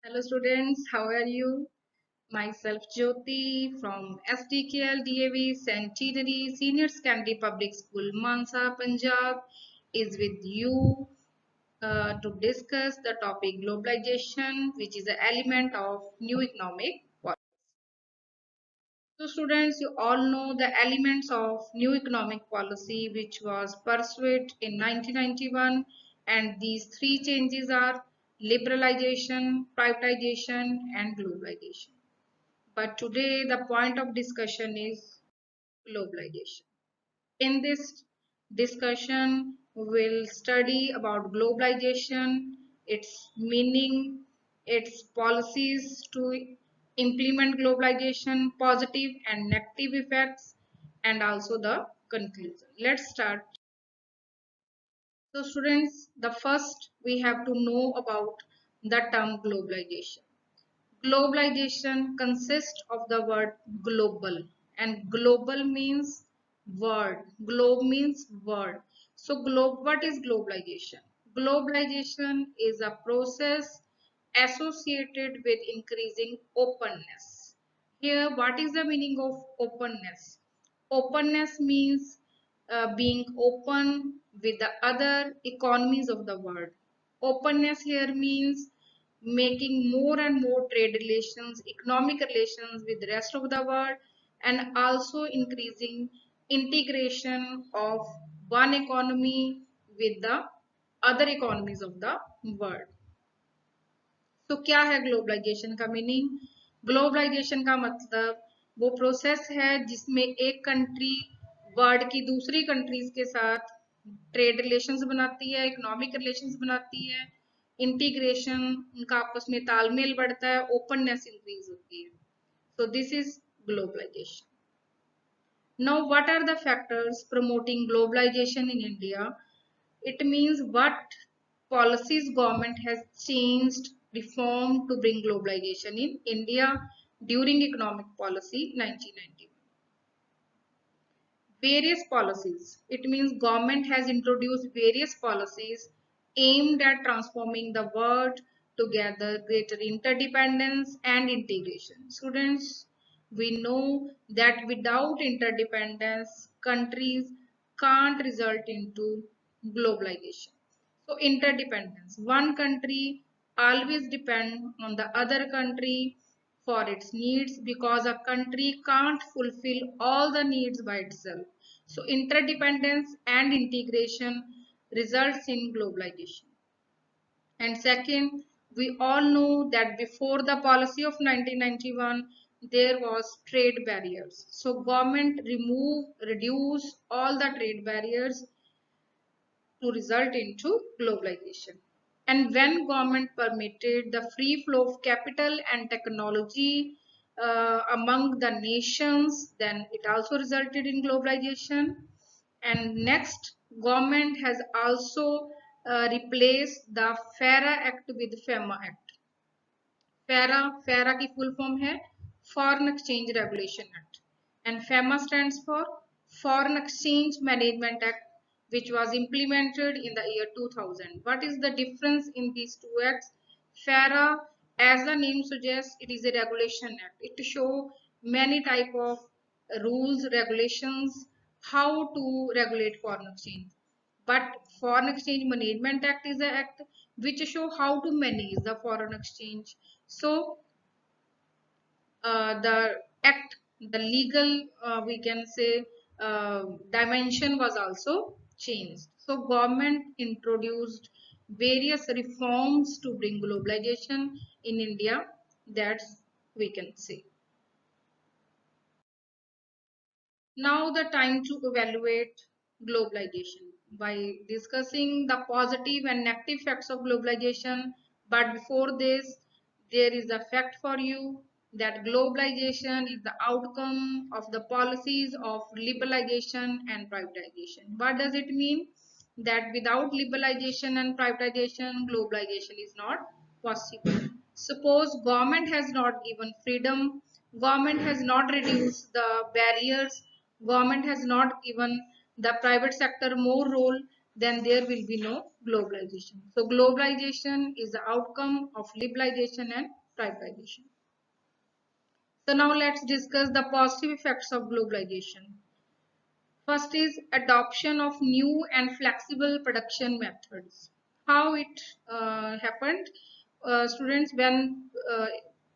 Hello students, how are you? Myself Jyoti from SDKL DAV Centenary Senior Secondary Public School Mansa, Punjab is with you to discuss the topic globalization, which is an element of new economic policy. So students, you all know the elements of new economic policy which was pursued in 1991, and these three changes are liberalization, privatization and globalization. But today the point of discussion is globalization. In this discussion, we will study about globalization, its meaning, its policies to implement globalization, positive and negative effects, and also the conclusion. Let's start. So students, the first we have to know about the term globalization. Globalization consists of the word global, and global means world. Globe means world. So what is globalization? Globalization is a process associated with increasing openness. Here, what is the meaning of openness? Openness means being open with the other economies of the world. Openness here means making more and more trade relations, economic relations with the rest of the world, and also increasing integration of one economy with the other economies of the world. तो क्या है globalisation का meaning? Globalisation का मतलब वो process है जिसमें एक कंट्री वर्ल्ड की दूसरी कंट्रीज के साथ ट्रेड रिलेशंस बनाती है, इकोनॉमिक रिलेशंस बनाती है, इंटीग्रेशन उनका आपस में तालमेल बढ़ता है, ओपननेस इंक्रीज होती है. So this is globalization. Now, what are the factors promoting globalization in India? It means what policies government has changed, reformed to bring globalization in India during economic policy 1991. Various policies. It means government has introduced various policies aimed at transforming the world to gather greater interdependence and integration. Students, we know that without interdependence, countries can't result into globalization. So interdependence. One country always depend on the other country for its needs because a country can't fulfill all the needs by itself. So interdependence and integration results in globalization. And second, we all know that before the policy of 1991, there was trade barriers. So government reduce all the trade barriers to result into globalization. And when government permitted the free flow of capital and technology among the nations, then it also resulted in globalization. And next, government has also replaced the FARA Act with FEMA Act. FARA की full form है Foreign Exchange Regulation Act, and FEMA stands for Foreign Exchange Management Act, which was implemented in the year 2000. What is the difference in these two acts? FARA, as the name suggests, it is a regulation act. It shows many type of rules, regulations, how to regulate foreign exchange. But Foreign Exchange Management Act is an act which show how to manage the foreign exchange. So the act, the legal, we can say, dimension was also changed. So government introduced various reforms to bring globalization in India. That's we can say. Now the time to evaluate globalization by discussing the positive and negative effects of globalization. But before this, there is a fact for you that globalization is the outcome of the policies of liberalization and privatization. What does it mean? That without liberalization and privatization, globalization is not possible. Suppose government has not given freedom, government has not reduced the barriers, government has not given the private sector more role, then there will be no globalization. So globalization is the outcome of liberalization and privatization. So now let's discuss the positive effects of globalization. First is adoption of new and flexible production methods. How it happened, students, when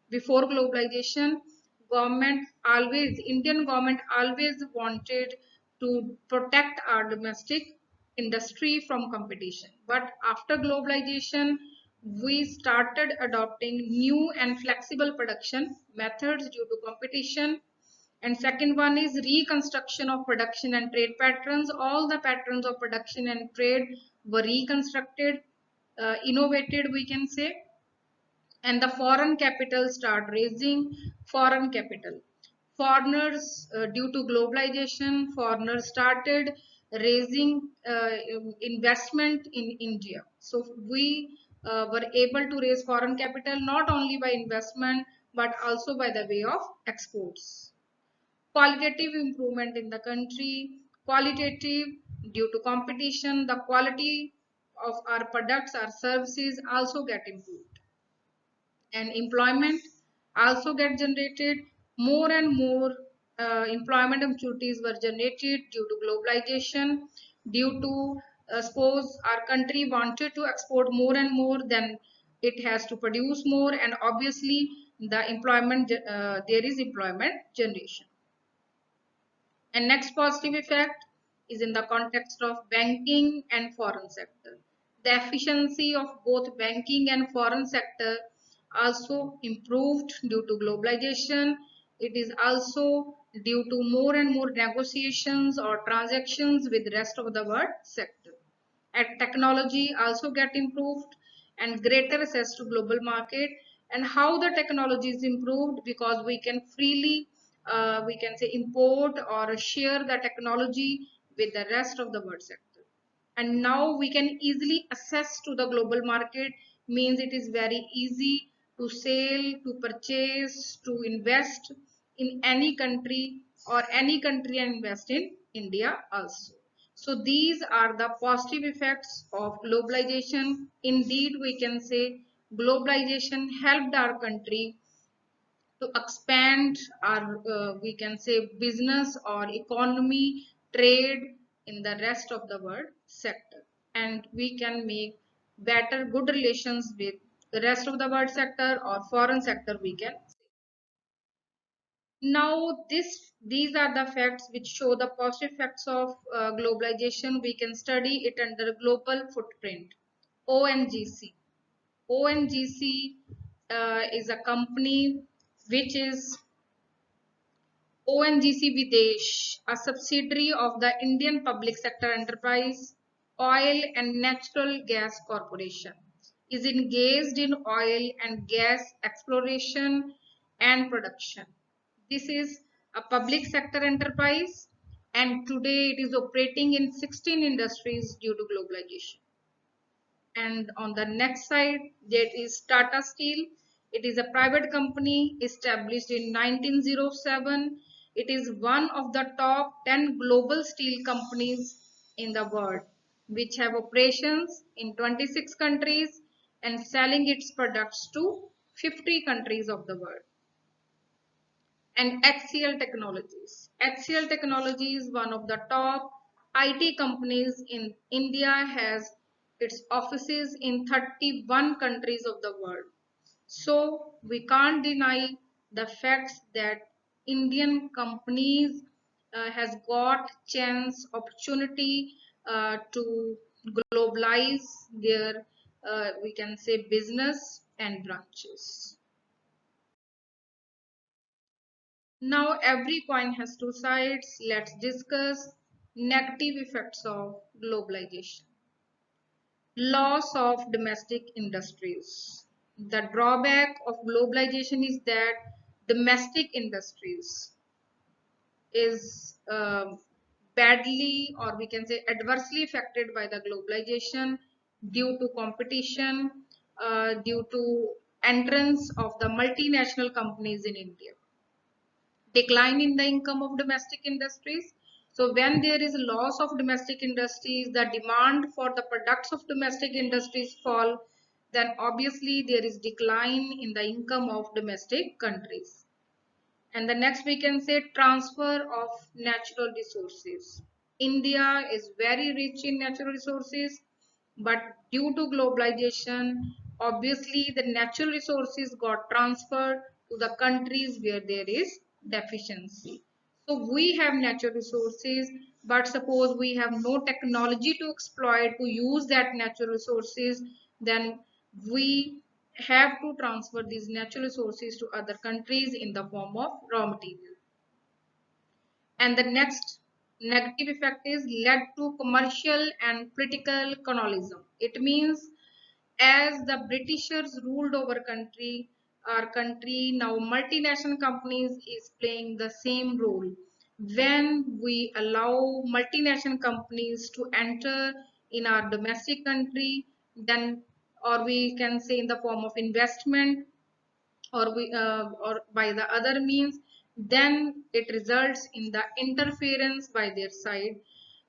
before globalization, Indian government always wanted to protect our domestic industry from competition. But after globalization, we started adopting new and flexible production methods due to competition. And second one is reconstruction of production and trade patterns. All the patterns of production and trade were reconstructed, innovated, we can say. And the foreign capital start raising foreign capital. Foreigners, due to globalization, foreigners started raising investment in India. So we were able to raise foreign capital not only by investment but also by the way of exports. Qualitative improvement in the country. Qualitative, due to competition, the quality of our products, our services also get improved, and employment also get generated. More and more employment opportunities were generated due to globalization. Due to suppose our country wanted to export more and more, then it has to produce more, and obviously the employment there is employment generation. And next positive effect is in the context of banking and foreign sector. The efficiency of both banking and foreign sector also improved due to globalization. It is also due to more and more negotiations or transactions with rest of the world sector. And technology also get improved and greater access to global market. And how the technology is improved, because we can freely we can say import or share the technology with the rest of the world sector. And now we can easily access to the global market, means it is very easy to sell, to purchase, to invest in any country, or any country and invest in India also. So these are the positive effects of globalization. Indeed, we can say globalization helped our country to expand our we can say business or economy, trade in the rest of the world sector, and we can make better good relations with the rest of the world sector or foreign sector, we can say. Now these are the facts which show the positive effects of globalization. We can study it under global footprint. ONGC. ONGC is a company which is ONGC Videsh, a subsidiary of the Indian Public Sector Enterprise Oil and Natural Gas Corporation, is engaged in oil and gas exploration and production. This is a public sector enterprise, and today it is operating in 16 industries due to globalization. And on the next side, there is Tata Steel. It is a private company established in 1907. It is one of the top 10 global steel companies in the world, which have operations in 26 countries and selling its products to 50 countries of the world. And HCL Technologies. HCL Technologies is one of the top IT companies in India, has its offices in 31 countries of the world. So we can't deny the facts that Indian companies has got chance, opportunity to globalize their we can say business and branches. Now every coin has two sides. Let's discuss negative effects of globalization. Loss of domestic industries. The drawback of globalization is that domestic industries is badly, or we can say adversely affected by the globalization due to competition, due to entrance of the multinational companies in India. Decline in the income of domestic industries. So when there is a loss of domestic industries, the demand for the products of domestic industries fall, then obviously there is decline in the income of domestic countries. And the next we can say transfer of natural resources. India is very rich in natural resources, but due to globalization, obviously the natural resources got transferred to the countries where there is deficiency. So we have natural resources, but suppose we have no technology to exploit to use that natural resources, then we have to transfer these natural resources to other countries in the form of raw material. And the next negative effect is led to commercial and political colonialism. It means as the Britishers ruled over our country, now multinational companies is playing the same role. When we allow multinational companies to enter in our domestic country, then, or we can say in the form of investment, or by the other means, then it results in the interference by their side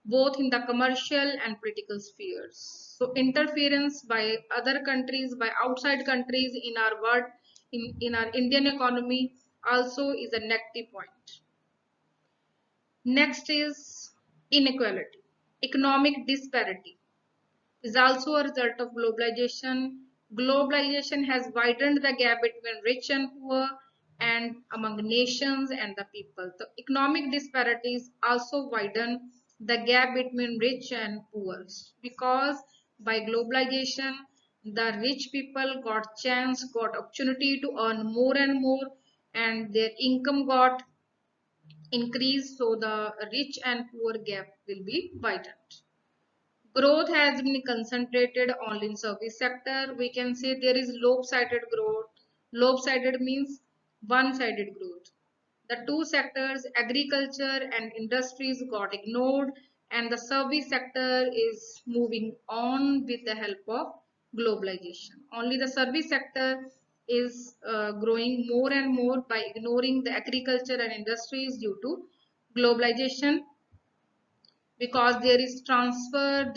both in the commercial and political spheres. So interference by other countries, by outside countries in our world, in our Indian economy also is a negative point. Next is inequality. Economic disparity is also a result of globalization. Globalization has widened the gap between rich and poor and among nations and the people. The economic disparities also widen the gap between rich and poor because by globalization, the rich people got chance, got opportunity to earn more and more, and their income got increased, so the rich and poor gap will be widened. Growth has been concentrated only in service sector. We can say there is lopsided growth. Lopsided means one-sided growth. The two sectors, agriculture and industries, got ignored, and the service sector is moving on with the help of globalization. Only the service sector is growing more and more by ignoring the agriculture and industries due to globalization, because there is transfer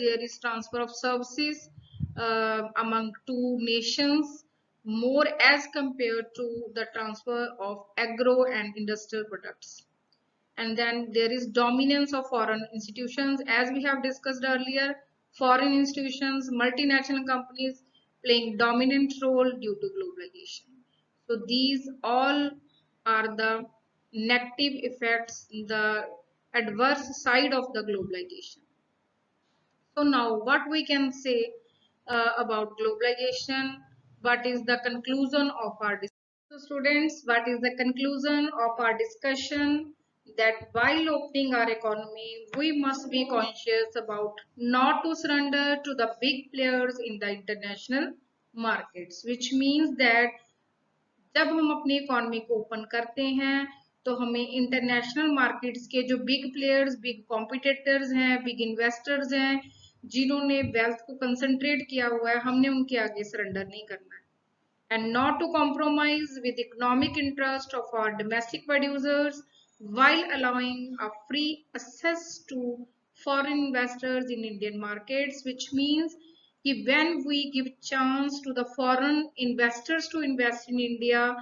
of services among two nations more as compared to the transfer of agro and industrial products. And then there is dominance of foreign institutions, as we have discussed earlier. Foreign institutions, multinational companies playing dominant role due to globalization. So these all are the negative effects, the adverse side of the globalization. So now what we can say about globalization, what is the conclusion of our discussion? So students, what is the conclusion of our discussion? That while opening our economy, we must be conscious about not to surrender to the big players in the international markets, which means that जब हम अपनी economy को open करते हैं तो हमें international markets के जो बिग प्लेयर्स, बिग कॉम्पिटिटर्स हैं, बिग इन्वेस्टर्स हैं, जिन्होंने वेल्थ को कंसंट्रेट किया हुआ है, हमने उनके आगे सरेंडर नहीं करना है, and not to compromise with economic interest of our domestic producers while allowing a free access to foreign investors in Indian markets, which means कि when we give chance to the foreign investors to invest in India,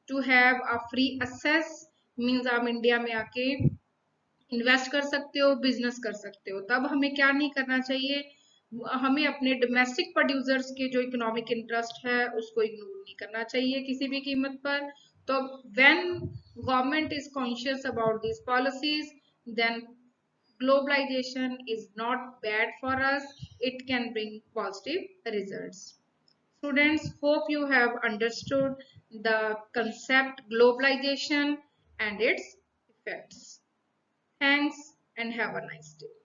to have a free access means आप India में आके invest कर सकते हो, business कर सकते हो, तब हमें क्या नहीं करना चाहिए, हमें अपने डोमेस्टिक प्रोड्यूसर्स के जो इकोनॉमिक इंटरेस्ट है उसको इग्नोर नहीं करना चाहिए किसी भी कीमत पर. तो when government is conscious about this policies, then globalization is not bad for us, it can bring positive results. Students, hope you have understood the concept globalization and its effects. Thanks and have a nice day.